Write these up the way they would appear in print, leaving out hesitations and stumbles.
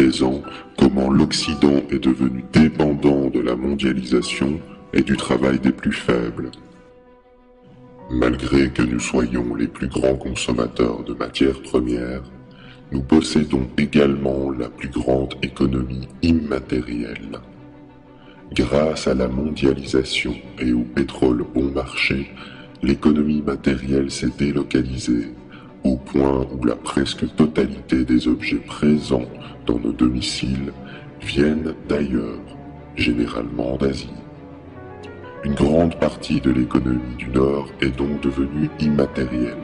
présent comment l'Occident est devenu dépendant de la mondialisation et du travail des plus faibles. Malgré que nous soyons les plus grands consommateurs de matières premières, nous possédons également la plus grande économie immatérielle. Grâce à la mondialisation et au pétrole bon marché, l'économie matérielle s'est délocalisée, au point où la presque totalité des objets présents dans nos domiciles viennent d'ailleurs, généralement d'Asie. Une grande partie de l'économie du Nord est donc devenue immatérielle.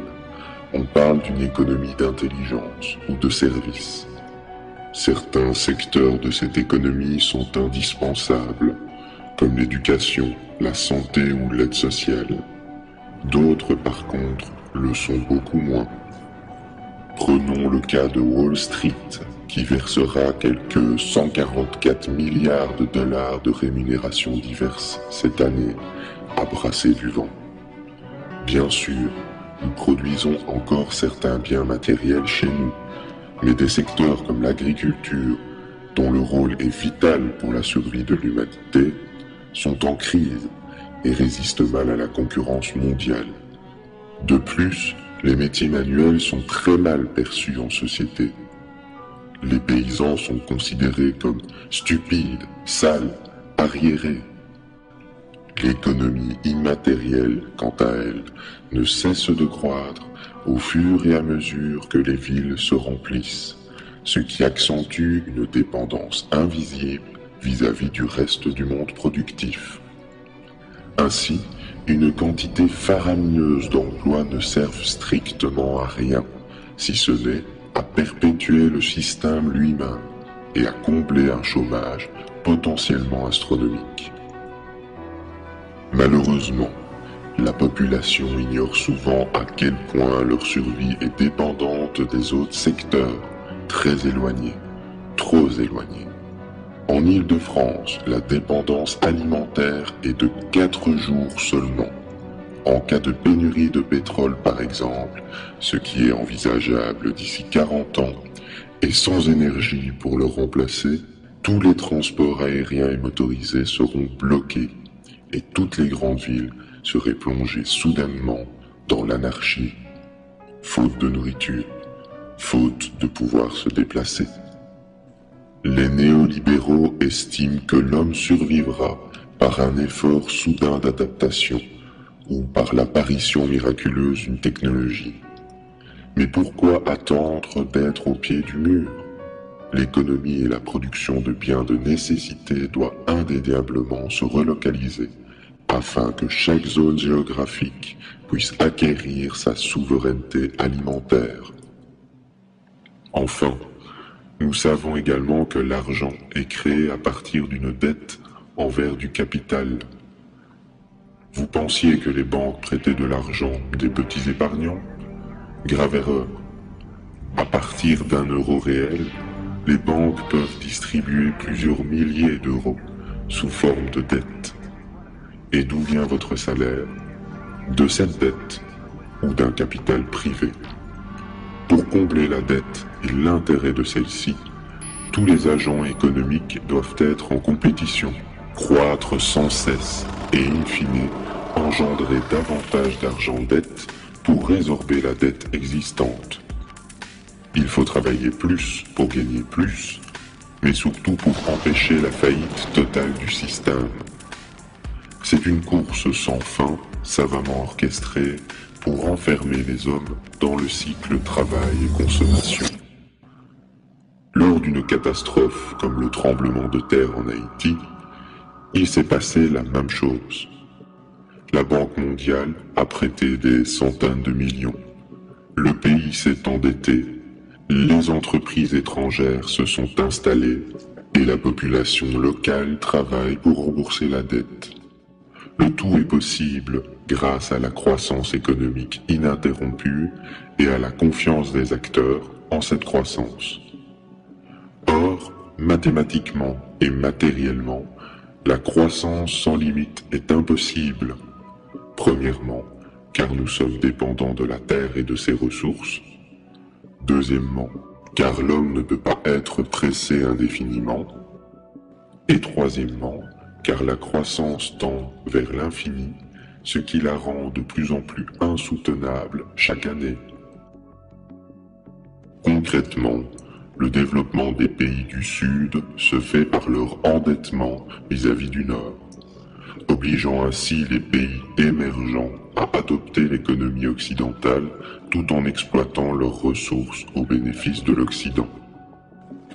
On parle d'une économie d'intelligence ou de services. Certains secteurs de cette économie sont indispensables, comme l'éducation, la santé ou l'aide sociale. D'autres, par contre, le sont beaucoup moins. Prenons le cas de Wall Street, qui versera quelques 144 milliards de dollars de rémunérations diverses cette année, à brasser du vent. Bien sûr, nous produisons encore certains biens matériels chez nous, mais des secteurs comme l'agriculture, dont le rôle est vital pour la survie de l'humanité, sont en crise et résistent mal à la concurrence mondiale. De plus, les métiers manuels sont très mal perçus en société. Les paysans sont considérés comme stupides, sales, arriérés. L'économie immatérielle, quant à elle, ne cesse de croître au fur et à mesure que les villes se remplissent, ce qui accentue une dépendance invisible vis-à-vis du reste du monde productif. Ainsi, une quantité faramineuse d'emplois ne servent strictement à rien, si ce n'est à perpétuer le système lui-même et à combler un chômage potentiellement astronomique. Malheureusement, la population ignore souvent à quel point leur survie est dépendante des autres secteurs, très éloignés, trop éloignés. En Île-de-France, la dépendance alimentaire est de 4 jours seulement. En cas de pénurie de pétrole par exemple, ce qui est envisageable d'ici 40 ans, et sans énergie pour le remplacer, tous les transports aériens et motorisés seront bloqués et toutes les grandes villes seraient plongées soudainement dans l'anarchie, faute de nourriture, faute de pouvoir se déplacer. Les néolibéraux estiment que l'homme survivra par un effort soudain d'adaptation ou par l'apparition miraculeuse d'une technologie. Mais pourquoi attendre d'être au pied du mur? L'économie et la production de biens de nécessité doivent indéniablement se relocaliser afin que chaque zone géographique puisse acquérir sa souveraineté alimentaire. Enfin, nous savons également que l'argent est créé à partir d'une dette envers du capital. Vous pensiez que les banques prêtaient de l'argent des petits épargnants? Grave erreur. À partir d'un euro réel, les banques peuvent distribuer plusieurs milliers d'euros sous forme de dette. Et d'où vient votre salaire? De cette dette ou d'un capital privé. Pour combler la dette et l'intérêt de celle-ci, tous les agents économiques doivent être en compétition, croître sans cesse et in fine engendrer davantage d'argent-dette pour résorber la dette existante. Il faut travailler plus pour gagner plus, mais surtout pour empêcher la faillite totale du système. C'est une course sans fin, savamment orchestrée, pour enfermer les hommes dans le cycle travail et consommation. Lors d'une catastrophe comme le tremblement de terre en Haïti, il s'est passé la même chose. La Banque mondiale a prêté des centaines de millions. Le pays s'est endetté, les entreprises étrangères se sont installées et la population locale travaille pour rembourser la dette. Le tout est possible grâce à la croissance économique ininterrompue et à la confiance des acteurs en cette croissance. Or, mathématiquement et matériellement, la croissance sans limite est impossible. Premièrement, car nous sommes dépendants de la Terre et de ses ressources. Deuxièmement, car l'homme ne peut pas être pressé indéfiniment. Et troisièmement, car la croissance tend vers l'infini, ce qui la rend de plus en plus insoutenable chaque année. Concrètement, le développement des pays du Sud se fait par leur endettement vis-à-vis du Nord, obligeant ainsi les pays émergents à adopter l'économie occidentale tout en exploitant leurs ressources au bénéfice de l'Occident.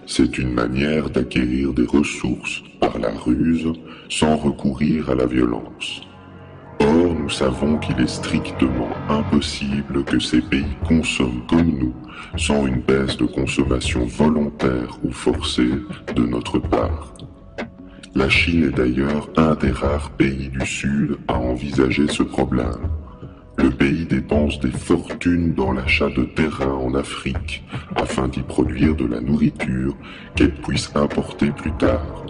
C'est une manière d'acquérir des ressources par la ruse sans recourir à la violence. Or, nous savons qu'il est strictement impossible que ces pays consomment comme nous, sans une baisse de consommation volontaire ou forcée de notre part. La Chine est d'ailleurs un des rares pays du Sud à envisager ce problème. Le pays dépense des fortunes dans l'achat de terrains en Afrique, afin d'y produire de la nourriture qu'elle puisse importer plus tard.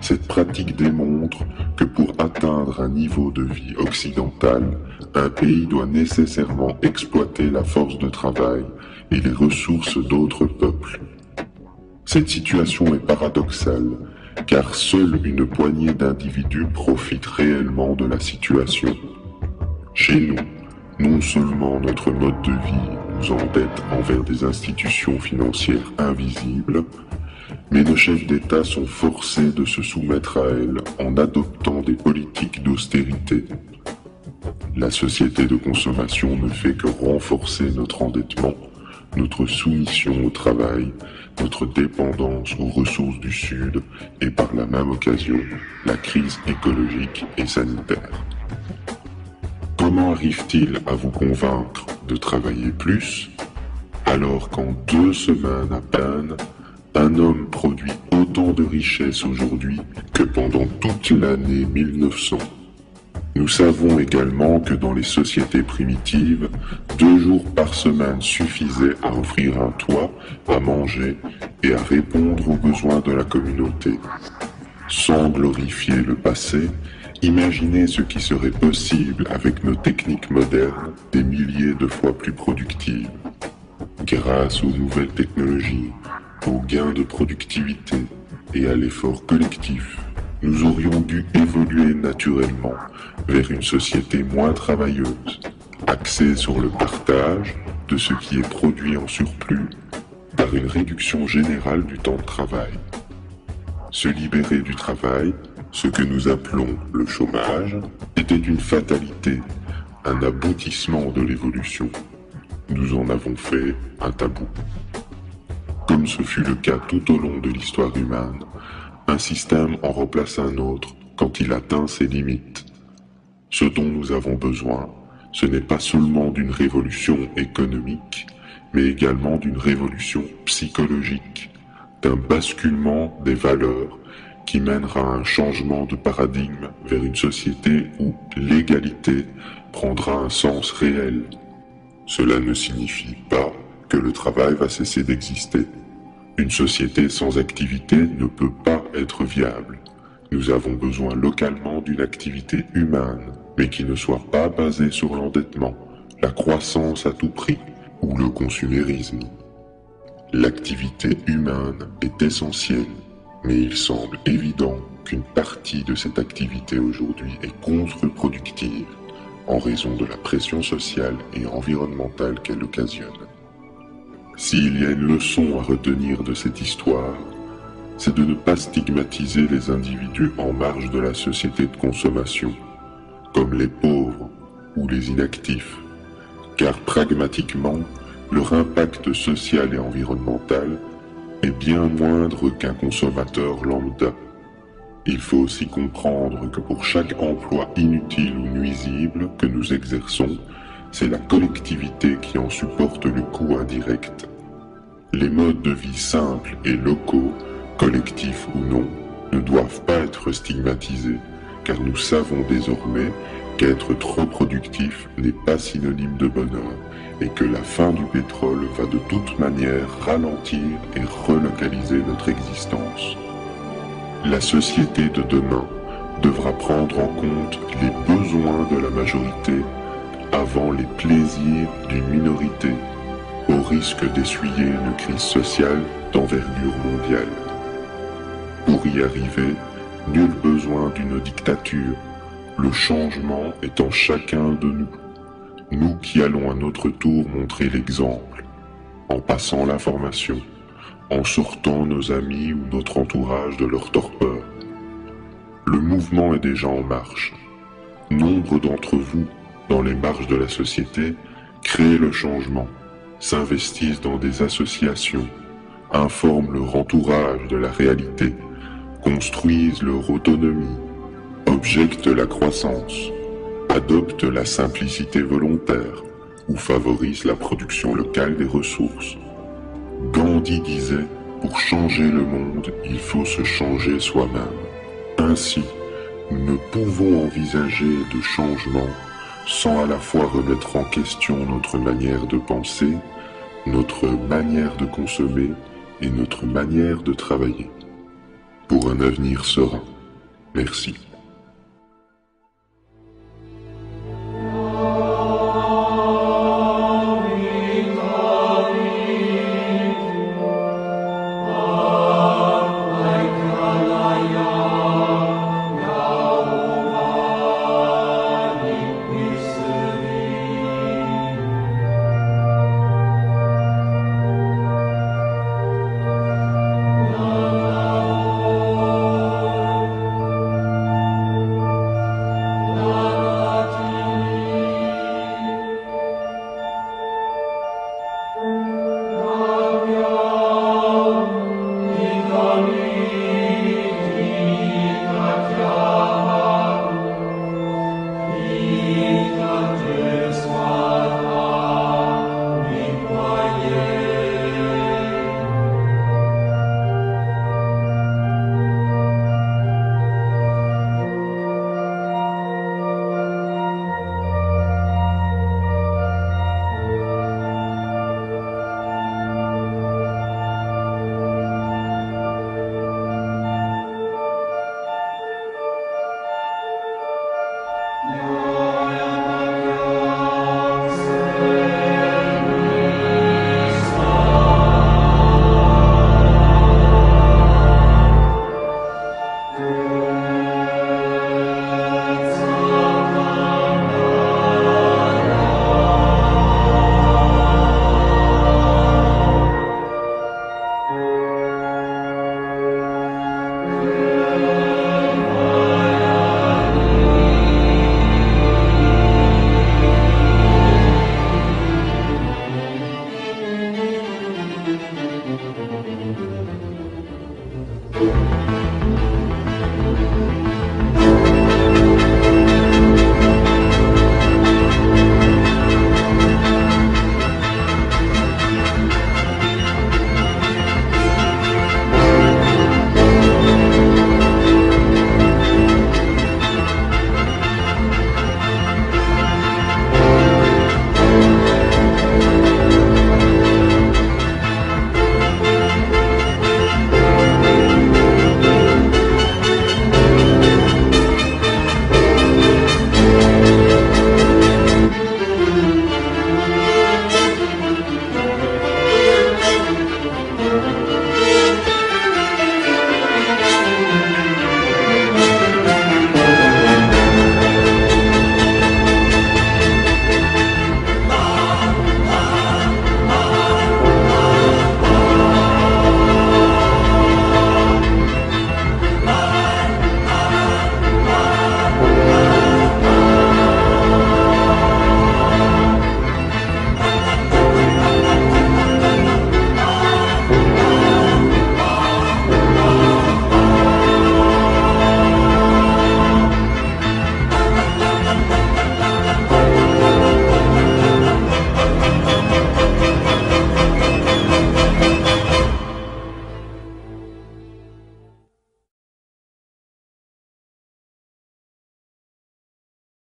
Cette pratique démontre que pour atteindre un niveau de vie occidental, un pays doit nécessairement exploiter la force de travail et les ressources d'autres peuples. Cette situation est paradoxale, car seule une poignée d'individus profite réellement de la situation. Chez nous, non seulement notre mode de vie nous endette envers des institutions financières invisibles, mais nos chefs d'État sont forcés de se soumettre à elles en adoptant des politiques d'austérité. La société de consommation ne fait que renforcer notre endettement, notre soumission au travail, notre dépendance aux ressources du Sud et par la même occasion, la crise écologique et sanitaire. Comment arrive-t-il à vous convaincre de travailler plus, alors qu'en 2 semaines à peine, un homme produit autant de richesses aujourd'hui que pendant toute l'année 1900. Nous savons également que dans les sociétés primitives, 2 jours par semaine suffisaient à offrir un toit, à manger et à répondre aux besoins de la communauté. Sans glorifier le passé, imaginez ce qui serait possible avec nos techniques modernes des milliers de fois plus productives. Grâce aux nouvelles technologies, aux gains de productivité et à l'effort collectif, nous aurions dû évoluer naturellement vers une société moins travailleuse, axée sur le partage de ce qui est produit en surplus par une réduction générale du temps de travail. Se libérer du travail, ce que nous appelons le chômage, était une fatalité, un aboutissement de l'évolution. Nous en avons fait un tabou. Comme ce fut le cas tout au long de l'histoire humaine, un système en remplace un autre quand il atteint ses limites. Ce dont nous avons besoin, ce n'est pas seulement d'une révolution économique, mais également d'une révolution psychologique, d'un basculement des valeurs qui mènera à un changement de paradigme vers une société où l'égalité prendra un sens réel. Cela ne signifie pas que le travail va cesser d'exister. Une société sans activité ne peut pas être viable. Nous avons besoin localement d'une activité humaine, mais qui ne soit pas basée sur l'endettement, la croissance à tout prix ou le consumérisme. L'activité humaine est essentielle, mais il semble évident qu'une partie de cette activité aujourd'hui est contre-productive en raison de la pression sociale et environnementale qu'elle occasionne. S'il y a une leçon à retenir de cette histoire, c'est de ne pas stigmatiser les individus en marge de la société de consommation, comme les pauvres ou les inactifs, car pragmatiquement, leur impact social et environnemental est bien moindre qu'un consommateur lambda. Il faut aussi comprendre que pour chaque emploi inutile ou nuisible que nous exerçons, c'est la collectivité qui en supporte le coût indirect. Les modes de vie simples et locaux, collectifs ou non, ne doivent pas être stigmatisés, car nous savons désormais qu'être trop productif n'est pas synonyme de bonheur, et que la fin du pétrole va de toute manière ralentir et relocaliser notre existence. La société de demain devra prendre en compte les besoins de la majorité avant les plaisirs d'une minorité. au risque d'essuyer une crise sociale d'envergure mondiale. Pour y arriver, nul besoin d'une dictature. Le changement est en chacun de nous. Nous qui allons à notre tour montrer l'exemple, en passant l'information, en sortant nos amis ou notre entourage de leur torpeur. Le mouvement est déjà en marche. Nombre d'entre vous, dans les marges de la société, créent le changement, s'investissent dans des associations, informent leur entourage de la réalité, construisent leur autonomie, objectent la croissance, adoptent la simplicité volontaire ou favorisent la production locale des ressources. Gandhi disait, pour changer le monde, il faut se changer soi-même. Ainsi, nous ne pouvons envisager de changement sans à la fois remettre en question notre manière de penser, notre manière de consommer et notre manière de travailler. Pour un avenir serein. Merci. Yeah.